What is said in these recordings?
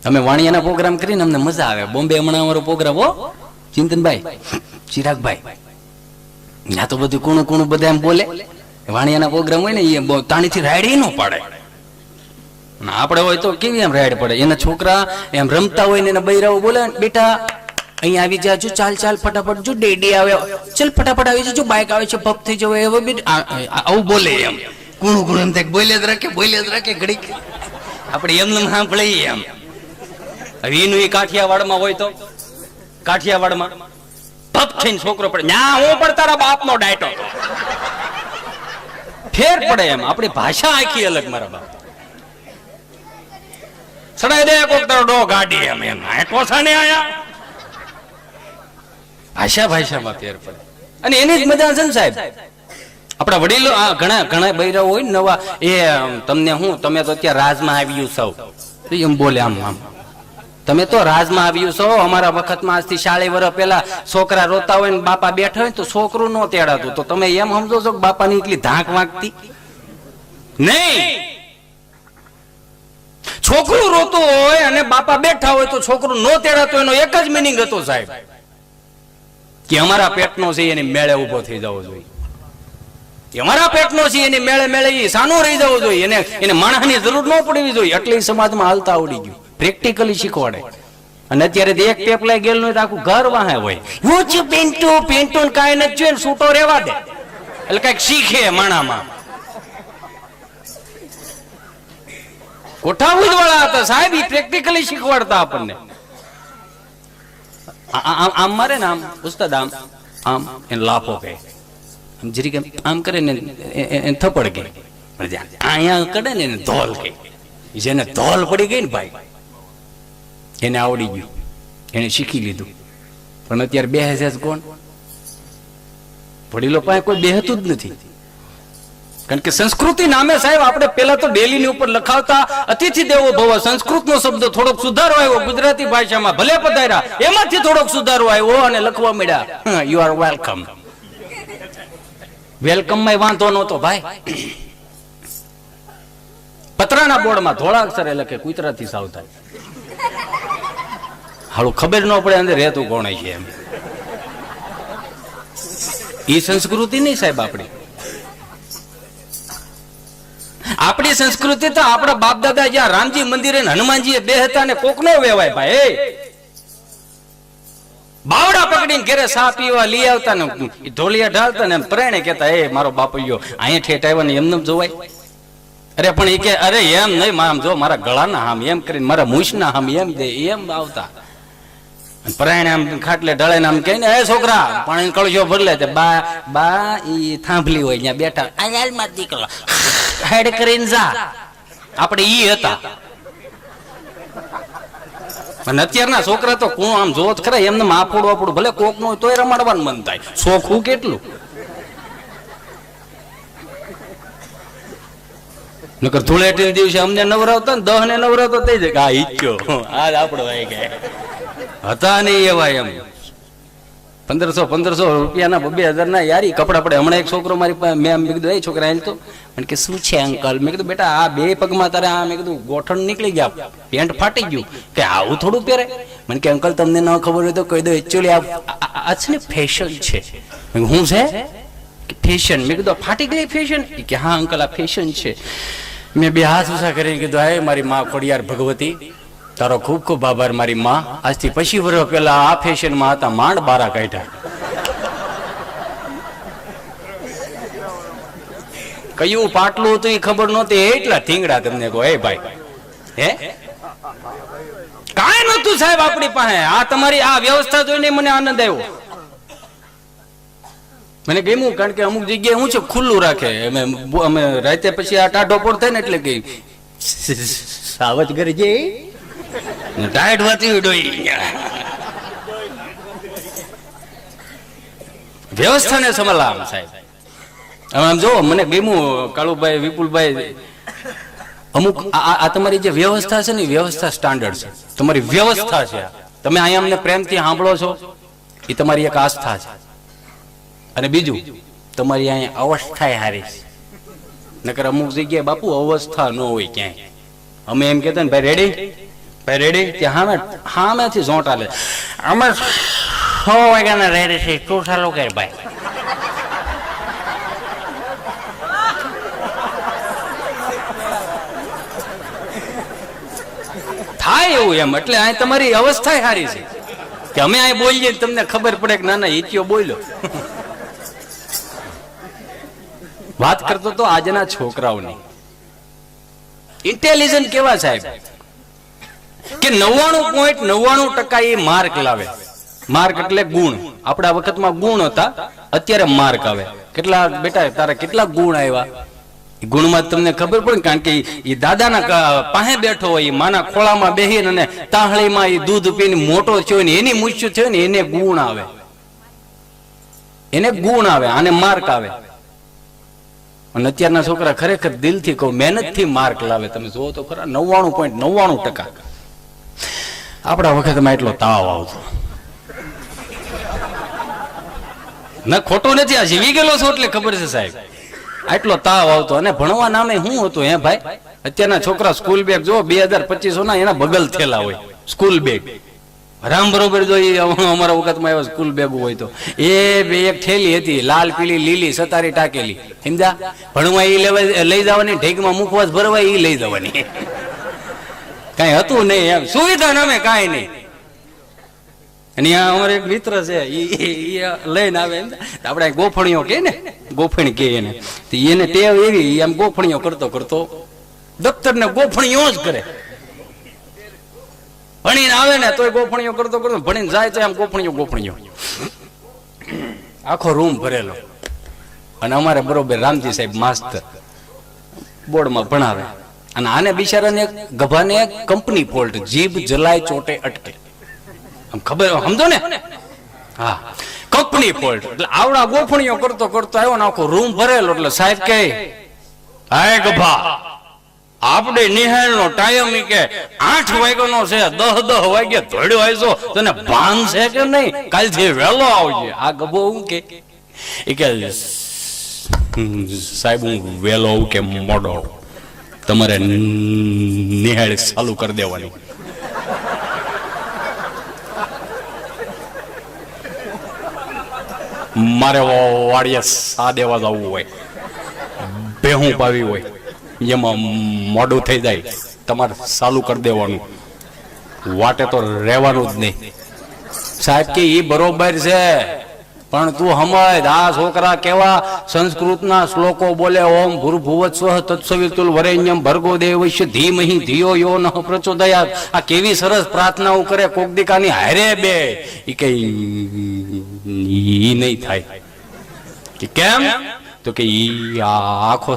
અમે વાણિયાના પ્રોગ્રામ કરીને અમને મજા આવે. બોમ્બે હમણાં અમારો પ્રોગ્રામ હો ચિંતનભાઈ, ચિરાગભાઈ, ત્યાં તો બધું કુણું કુણું બધા એમ બોલે. વાણિયાના પ્રોગ્રામ હોય ને એ તાણીથી રાયડ ન પાડે. આપણે હોય તો કેવી એમ રાયડ પડે. એના છોકરા એમ રમતા હોય ને એના બૈરાઓ બોલે, બેટા અહીંયા આવી જાજો, ચાલ ચાલ ફટાફટ, જો ડેડી આવે, ચાલ ફટાફટ આવી જજો, બાઇક આવે છે, પપ થઈ જવો, એવો આવું બોલે. એમ કુણું કુણું એમ થાય, બોલે જ રાખે ઘડીક. આપણે એમને સાંભળીએ એમ. હવે એનું એ કાઠિયાવાડમાં હોય તો કાઠિયાવાડમાં પપ થઈને છોકરો પડે, ના હું પણ તારા બાપનો ડાયટો. ફેર પડે એમ. આપણી ભાષા આખી અલગ. મારા બાપ સડાઈ દે કોક તારો ડો ગાડી એમ એમ ટોસા ને આયા. ભાષામાં ફેર પડે. અને એની જ મજા છે ને સાહેબ. આપણા વડીલો ઘણા ઘણા બૈરાઓ હોય ને નવા, એ તમને હું, તમે તો અત્યારે રાજમાં આવ્યું સૌ એમ બોલે. આમ તમે તો રાજમાં આવ્યું છો. અમારા વખતમાં આજથી 40 વર્ષ પહેલા છોકરા રોતા હોય ને બાપા બેઠા હોય તો છોકરું ન તેડાતું. તો તમે એમ સમજો છો કે બાપાની એટલી ધાક વાગતી નહીં. છોકરું રોતું હોય અને બાપા બેઠા હોય તો છોકરું ન તેડાતું, એનો એક જ મિનિંગ હતો સાહેબ, કે અમારા પેટનો છે એની મેળે ઉભો થઈ જવો જોઈએ. અમારા પેટનો છે એની મેળે મેળે સાનો રહી જવો જોઈએ. એને માણસની જરૂર ન પડવી જોઈએ. એટલે સમાજમાં હાલતા આવડી ગયું. પ્રેક્ટિકલી શીખવાડે. અને અત્યારે એક પેપલાય ગયેલ નું આખું ઘર વાહે હોય. હું છું પેન્ટુ કાંઈ નથી જોઈને છૂટો રહેવા દે. એટલે કઈક શીખે માણામાં. કોઠાવું જ વાળા હતા સાહેબ, પ્રેક્ટિકલી શીખવાડતા આપણને. આમ મારે ને આમ ઉસ્તાદ આમ આમ એને લાફો કહે, જરીક આમ કરે ને થપડ કે, અહીંયા કરે ને એને ધોલ કે. જેને ધોલ પડી ગઈ ને ભાઈ, એને આવડી ગયું, એને શીખી લીધું. પણ અત્યારે બેસે છે કોણ? વડીલો પાસે કોઈ બેહતું જ નથી. કારણ કે સંસ્કૃતિ નામે સાહેબ આપણે પેલા તો ડેલી ની ઉપર લખાવતા અતિથિ દેવો ભવ. સંસ્કૃત નો શબ્દ થોડોક સુધારો આવ્યો ગુજરાતી ભાષામાં, ભલે પધાર્યા, એમાંથી થોડોક સુધારો આવ્યો અને લખવા મળ્યા યુ આર વેલકમ. વેલકમ માં વાંધો નહોતો ભાઈ. પતરાના બોર્ડમાં ધોળા અક્ષરે લખે, કુતરાથી સાવધાન. હાલું ખબર ન પડે અંદર રહેતું કોણ છે એમ. એ સંસ્કૃતિ નહીં સાહેબ આપણી. આપણી સંસ્કૃતિ તો આપણા બાપ દાદા જ્યાં રામજી મંદિરે હનુમાનજી બે હતા ને કોક નો વેવાય ભાઈ. બાવડા પકડીને ઘરે સા પીવા લઈ આવતા ને ઢોલિયા ઢાળતા ને પ્રેણે કેતા, એ મારો બાપૈયો અહીંયા ઠેઠ આવ્યા ને એમને જોવાય. અરે પણ એ કે અરે એમ નહીં, આમ જો મારા ગળાના હામ એમ કરીને, મારા મૂછના હામ એમ દે, એમ આવતા. પ્રાણ આમ ખાટલે ઢળે ને આમ કહે ને, એ છોકરા પાણી કળશો ભરલે. બા ઈ થાંભલી હોય ત્યાં બેઠા, આયાલમાં દીકરો હેડ કરીને જા. આપણે ઈ હતા. અને અત્યારના છોકરા તો કોણ આમ જોત ખરા, એમને માફોડું આપણું ભલે કોક નું હોય તોય રમાડવાનું મન થાય. શોખું કેટલું. નકર ધૂળેટી દિવસે અમને નવરાવતા ને 10 ને નવરાવતો થઈ જાય કે આ ઈચ્યો આજ આપણો આવી ગયા હતા નહીં એવા. એમ 1500 રૂપિયાના 2000 ના યારી કપડા પડે. હમણાં એક છોકરો મારી પાસે, મેં કીધું એ છોકરા હાલ તો, મને કે શું છે અંકલ? મેં કીધું બેટા આ 2 પગમાં તારે આ, મેં કીધું ગોઠણ નીકળી ગયા, પેન્ટ ફાટી ગયું, કે આવું થોડું પહેરે? મને કે અંકલ તમને ન ખબર હોય તો કહી દો, એકચ્યુઅલી આ છે ને ફેશન છે. હું છે ફેશન? મેં કીધું ફાટી ગઈ ફેશન? કે હા અંકલ આ ફેશન છે. મેં 2 હાથ ઊંચા કરીને કીધું, હે મારી માં ખોડિયાર ભગવતી, તારો ખૂબ ખૂબ આભાર મારી માં. આજથી 25 વર્ષ પહેલા આ ફેશનમાં હતા, માંડ બારા કાઢ્યા. કયું પાટલું હતું એ ખબર નહોતી, એટલા થીંગડા તમને કહો. એ ભાઈ હે કાંઈ નતું સાહેબ આપણી પાસે. આ તમારી આ વ્યવસ્થા જોઈને મને આનંદ આવ્યો. મને ગમ્યું, કારણ કે અમુક જગ્યાએ હું છે ખુલ્લું રાખે. અમે રાતે પછી આ ટાઢો પોળ થાય ને એટલે કે સાવજ ઘરે જે ટાઈટ વાતી ડોઈ વ્યવસ્થાને સમલામ સાહેબ. આમ જો મને ગમ્યું કાળુભાઈ, વિપુલભાઈ, અમુક આ તમારી જે વ્યવસ્થા છે ને, વ્યવસ્થા સ્ટાન્ડર્ડ છે. તમારી વ્યવસ્થા છે. તમે અહીંયા અમને પ્રેમથી સાંભળો છો, એ તમારી એક આસ્થા છે. અને બીજું તમારી અહીંયા અવસ્થા હારી છે. નકર અમુક જગ્યાએ બાપુ અવસ્થા ન હોય ક્યાંય. અમે એમ કહેતા ને ભાઈ રેડી ભાઈ રેડી? ત્યાં હામેથી ઝોંટા લે. અમે 6 વાગ્યાના રેડી છે, તું ચાલુ કર ભાઈ. થાય એવું એમ. એટલે આ તમારી અવસ્થા સારી છે કે અમે અહીં બોલીએ તમને ખબર પડે કે ના ના ઈચ્યો બોલ્યો. વાત કરતો તો આજના છોકરાઓની ઇન્ટેલિજન્ટ કેવા સાહેબ કે 99.99% એ માર્ક લાવે. માર્ક એટલે ગુણ. આપણા વખતમાં ગુણ હતા, અત્યારે માર્ક આવે. કેટલા બેટા તારા કેટલા ગુણ આવ્યા? ગુણમાં તમને ખબર પડે, કારણ કે એ દાદાના પાસે બેઠો હોય, માના ખોળામાં બેહીને અને તાહળીમાં એ દૂધ પીને મોટો થયો ને એની મૂછ્યું થયો ને એને ગુણ આવે. એને ગુણ આવે, આને માર્ક આવે. અને અત્યારના છોકરા ખરેખર દિલથી કહું, મહેનતથી માર્ક લાવે. તમે જુઓ તો ખરા 99.99%. આપણા વખતમાં એટલો તાવ આવતો ના, ખોટો નથી. આ જીવી ગયેલો છો એટલે ખબર છે સાહેબ. આટલો તાવ આવતો. અને ભણવા નામે શું હતું હે ભાઈ? અત્યારના છોકરા સ્કૂલ બેગ જો 2025 ના એના બગલ થયેલા હોય. સ્કૂલ બેગ રામ બરોબર જો અમારા વખતમાં એવા સ્કૂલ બેગ હોય તો એ બે એક થેલી હતી, લાલ પીળી લીલી સતારી ટાકેલી. સમજા? ભણવા એ લઈ જવાની, ઢેકમાં મુખવાસ ભરવા એ લઈ જવાની. કઈ હતું નહીં એમ, સુવિધા નામે કઈ નહીં. અને અમારે એક મિત્ર છે, લઈને આવે આપણે ગોફણીઓ કે ને, ગોફણી કે એને ટેવ એવી, એમ ગોફણીઓ કરતો કરતો દફતર ને ગોફણીઓ જ કરે. ભણીને આવે ને તોય ગોફણીઓ કરતો કરતો, ભણીને જાય તો એમ ગોફણીઓ. આખો રૂમ ભરેલો. અને અમારે બરોબર રામજી સાહેબ માસ્તર બોર્ડમાં ભણાવે. અને આને બિચારાને ગભાને કંપની ફોલ્ટ, જીભ જલાય ચોટે અટકે. ખબર સમજો ને? હા, કંપની ફોલ્ટ. એટલે આવડા ગોફણીઓ કરતો કરતો આવ્યો ને આખો રૂમ ભરેલો. એટલે સાહેબ કહે, હાય ગભા, આપણે નિહાળ નો ટાઈમ કે 8 વાગ્યાનો છે, 10 વાગે ધોડ્યો આવ્યો, તને ભાન છે કે નહીં? કાલથી વહેલો આવજે. આ ગભો હું કે સાહેબ હું વહેલો આવું કે મોડો? તમારે નિહાળ ચાલુ કરી દેવાની. મારે વાડીએ સા દેવા જવું હોય, ભેહું પાવી હોય, એમાં મોડું થઈ જાય, તમારે ચાલુ કરી દેવાનું. વાટે તો રહેવાનું જ નહીં. સાહેબ કે એ બરોબર છે, પણ તું સમજ, આ છોકરા કેવા સંસ્કૃતના શ્લોકો બોલે. ઓમ ભૂર્ભુવસ્સઃ તત્સવિતુલ વરેણ્યમ ભર્ગો દેવસ્ય ધીમહિ ધિયો યો નઃ પ્રચોદયાત. આ કેવી સરસ પ્રાર્થનાઓ કરે. કોક દીકાની હારે બે ઈ કે ઈ નહીં થાય. કે કેમ? તો કે ઈ આખો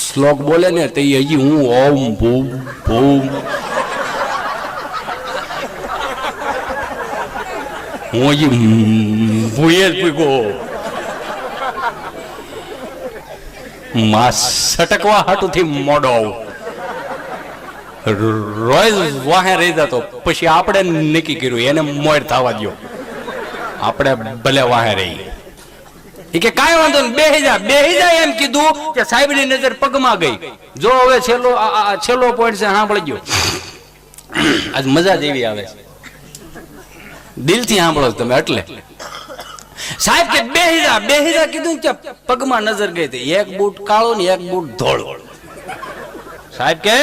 શ્લોક બોલે ને તો હજી હું ઓમ ભૂમ ભૂમ હું હજી ભૂયે જ પૂગ્યો. માં સટકવા હાટુથી મોડો આવું. રોજ વાહે રહી જતો. પછી આપણે નક્કી કર્યું એને મોડ થવા દો, આપણે ભલે વાહે રહી. એ કે કાંઈ વાંધો નહીં, બેહી જા એમ કીધું કે સાહેબની નજર પગમાં ગઈ. જો હવે છેલ્લો પોઈન્ટ છે, સાંભળી ગયો. આજ મજા જેવી આવે છે, દિલથી સાંભળો તમે. એટલે સાહેબ કે બેહી જા કીધું કે પગમાં નજર ગઈ હતી. એક બૂટ કાળો ને એક બૂટ ધોળો. સાહેબ કે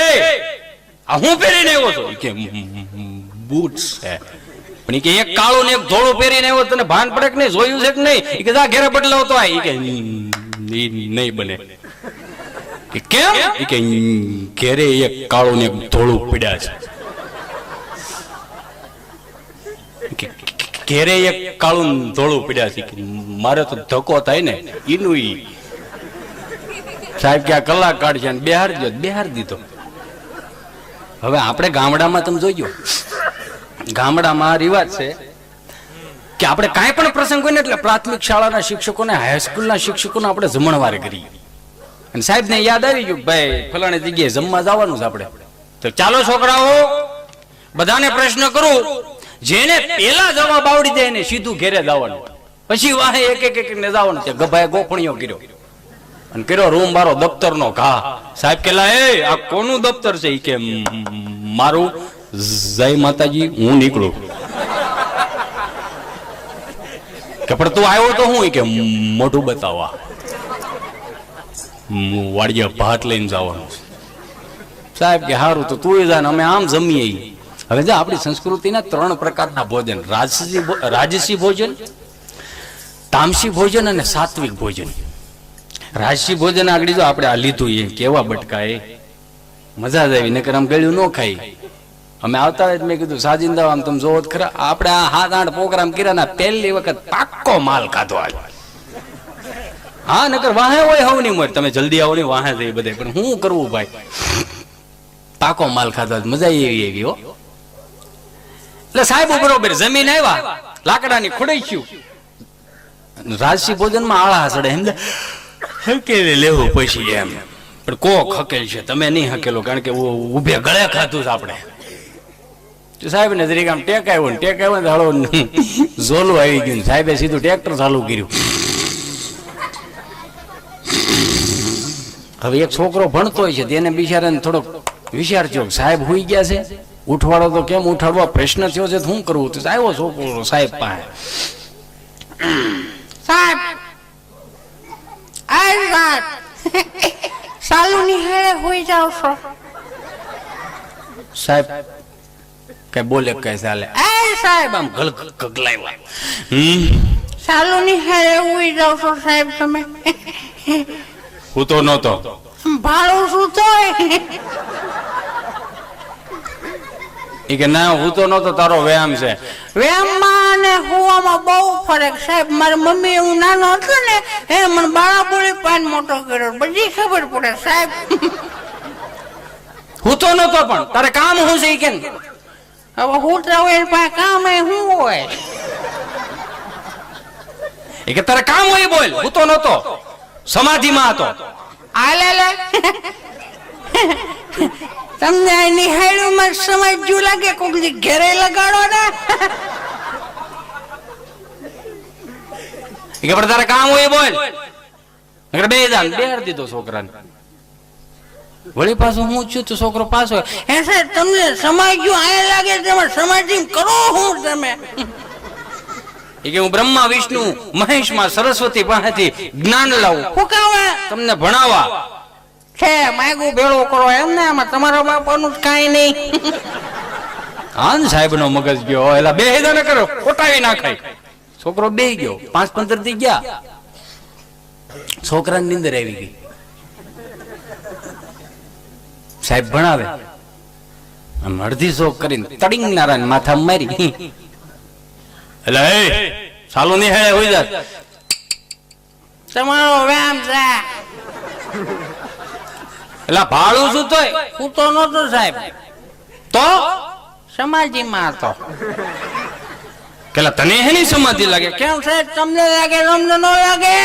આ હું પહેરીને આવ્યો છું? કે બૂટ છે, પણ કે એક કાળો ને એક ધોળો પહેરીને આવ્યો, તને ભાન પડે કે નહીં? જોયું છે કે નહીં? કે જા ઘેરે બદલાવ તો આ. કે નહીં બને. કે કેમ? કે ઘેરે એક કાળો ને એક ધોળું પડ્યા છે. ઘેરે એક કાળું ધોળું પડ્યા છે. મારે તો ધક્કો થાય ને ઈનું ઈ. સાહેબ કે આ કલાક કાઢશે ને બેહાર દીધો. હવે આપણે ગામડામાં તમે જોઈજો, ગામડામાં રિવાજ છે કે આપણે કાંઈ પણ પ્રસંગ હોય ને એટલે પ્રાથમિક શાળાના શિક્ષકોને, હાઈસ્કૂલના શિક્ષકોને આપણે જમણવારે કરીએ. અને સાહેબ ને યાદ આવી ગયું, ભાઈ ફલાણી જગ્યાએ જમવા જવાનું છે આપણે, તો ચાલો છોકરાઓ બધાને પ્રશ્ન કરું, જેને પેલા જવાબ આવડી જાય ને સીધું ઘેરે જવાનું, પછી વાહે એક એક ને જવાનું. ગભાએ ગોફણીઓ કર્યો અને કર્યો રૂમ મારો દફતરનો ઘા. સાહેબ કેલા, એ આ કોનું દફતર છે? કે મારું. જય માતાજી, હું નીકળું. કે પણ તું આવ્યો તો હું કે મોઢું બતાવવા વાડિયા ભાત લઈને જવાનું. સાહેબ કે સારું તો તું જા ને અમે આમ જમીએ. હવે જો આપણી સંસ્કૃતિના 3 પ્રકારના ભોજન, રાજસી ભોજન, તામસી ભોજન અને સાત્વિક ભોજન. રાજસી ભોજન આગળ જો આપણે આ લીધું એ કેવા બટકા એ મજા જ આવી, નકર આમ ગળ્યું ન ખાઈ. અમે આવતા હોય મેં કીધું સાજિંદા આમ તમે જોવો ખરા, આપણે આ 7-8 પ્રોગ્રામ કર્યા ના પહેલી વખત પાક્કો માલ ખાધો આજ. હા નકર વાહે હોય હવ નહીં મળે, તમે જલ્દી આવો ને વાહે જઈ બધે, પણ શું કરવું ભાઈ, પાકો માલ ખાધો, મજા એવી એવી હો. એટલે સાહેબ બરોબર જમીન આવ્યા, લાકડાની ખોડાઈશું. રાજસી ભોજનમાં આળા સડે એમ હકેલી લેવું પછી એમ, પણ કોક હકેલ છે, તમે નહીં હકેલો, કારણ કે ઉભે ગળે ખાધું છે આપણે. સાહેબ ને જરીક આમ ટેક આવ્યો ને હાલો ઝોલું આવી ગયું, સાહેબે સીધું ટ્રેક્ટર ચાલુ કર્યું. હવે એક છોકરો ભણતો હોય છે તેને બિચારાને થોડોક વિચાર થયો, સાહેબ હુઈ ગયા છે, ઉઠવાડો તો કેમ ઉઠાડવા, પ્રશ્ન થયો છે શું કરવું. તો આવ્યો છોકરો સાહેબ પાસે. સાહેબ આ વાત સાલુ નિહાળે હોઈ જાવ છો. સાહેબ કઈ બોલે કઈ ચાલે. સાહેબ આમ ગગલાવ્યા. સાલુ નિહાળે હોઈ જાવ છો સાહેબ તમે. હું તો નહોતો ભાડું શું તો એ કે ના હું તો નહોતો, તારો વ્યાયામ છે. વ્યાયામમાં અને હુવામાં બહુ ફરક સાહેબ. મારી મમ્મી હું નાનો હતો ને એ મને બાળા બોલી પાન મોટો કર્યો, બધી ખબર પડે સાહેબ. હું તો નહોતો, પણ તારે કામ શું છે કે હવે હું તો હોય પાસે કામ એ શું હોય એ કે તારે કામ હોય બોલ. હું તો નહોતો, સમાધિમાં હતો. આલે લે તમને નિહાળ્યું માં સમજ્યું લાગે, કોક દી ઘરે લગાડો ને. એ કે તારે કામ હોય બોલ. બે જાન બેહાર દીધો છોકરાને. વળી પાછું હું છું તો છોકરો પાછો હે સાહેબ તમને સમજ્યું આયા લાગે, તમે સમાધિ કરો હું તમે. એ કે હું બ્રહ્મા વિષ્ણુ મહેશ માં સરસ્વતી પાસેથી જ્ઞાન લાવું, ફૂકાવા તમને ભણાવવા છે. માગું ભેળો કરો એમ ને, આમાં તમારા બાપાનું કઈ નહીં. હા ને સાહેબ નો મગજ ગયો, એલા બે હેદા ન કરો, ખોટાવી નાખાય. છોકરો બે ગયો, 5-15 થી ગયા, છોકરાની નીંદર આવી ગઈ. સાહેબ ભણાવે, આમ અડધી શોક કરીને તડિંગ નારાયણ માથા મારી. એટલે એ સાલું નહીં હે હોય જાય તમારો વ્યાયામ છે. એટલે ભાડું શું તોય હું તો નતો સાહેબ, તો સમાધિમાં હતો. પેલા તને હેની સમાધિ લાગે? કેમ સાહેબ તમને લાગે તમને ન લાગે?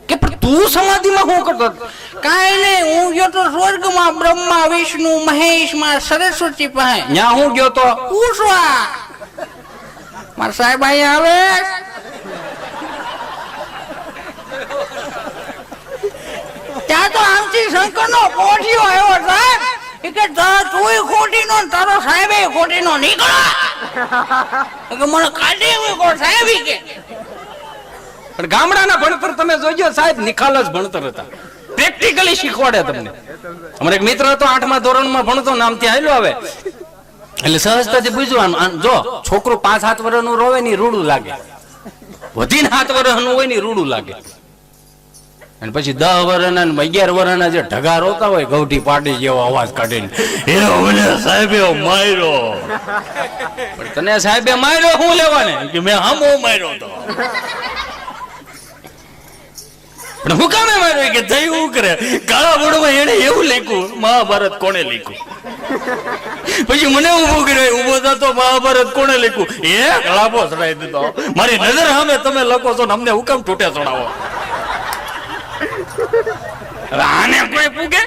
કે પણ તું સમાધિમાં શું કરતો? કાઈ નહીં, હું ગયો તો સ્વર્ગમાં બ્રહ્મા વિષ્ણુ મહેશ માં સરસ્વતી પાસે. ન્યા હું ગયો તો પૂછવા મારા સાહેબ અહીંયા આવે. ત્યાં તો આમથી શંકર નો પોઠિયો આવ્યો સાહેબ. એ કે તું ખોટી નો તારો સાહેબ ખોટી નો નીકળો. મને કાઢી મૂકો સાહેબ. કે પણ ગામડાના ભણતર તમે જોજો સાહેબ, નિખાલસ ભણતર હતા, પ્રેક્ટિકલી શીખવાડે તમને. અમારે એક મિત્ર હતો 8મા ધોરણમાં ભણતો, નામ ત્યાં આવેલો આવે એટલે સહજતાથી પૂછવાનું, જો છોકરો 5-7 વર્ષનું રોવે ની રૂડું લાગે, વધીને 7 વર્ષનું હોય ને રૂડું લાગે, અને પછી 10 વર્ષના 11 વર્ષના જે ઢગા રોતા હોય ગૌઠી પાટી જેવો અવાજ કાઢીને, એનો મને સાહેબે માર્યો. પણ તને સાહેબે માર્યો શું લેવાને? કે મેં હામો માર્યો તો. પણ હું કામે માર્યો? કે જઈ હું કરે કાળા બોર્ડમાં એને એવું લખ્યું, મહાભારત કોને લખ્યું? પછી મને ઉભો કર્યો, ઉભો થતો મહાભારત કોને લખ્યું? એ ગળાપો ચડાવી દીધો. મારી નજર સામે તમે લખો છો ને અમને હુકમ તૂટે ચડાવો. આને કોઈ પૂગે?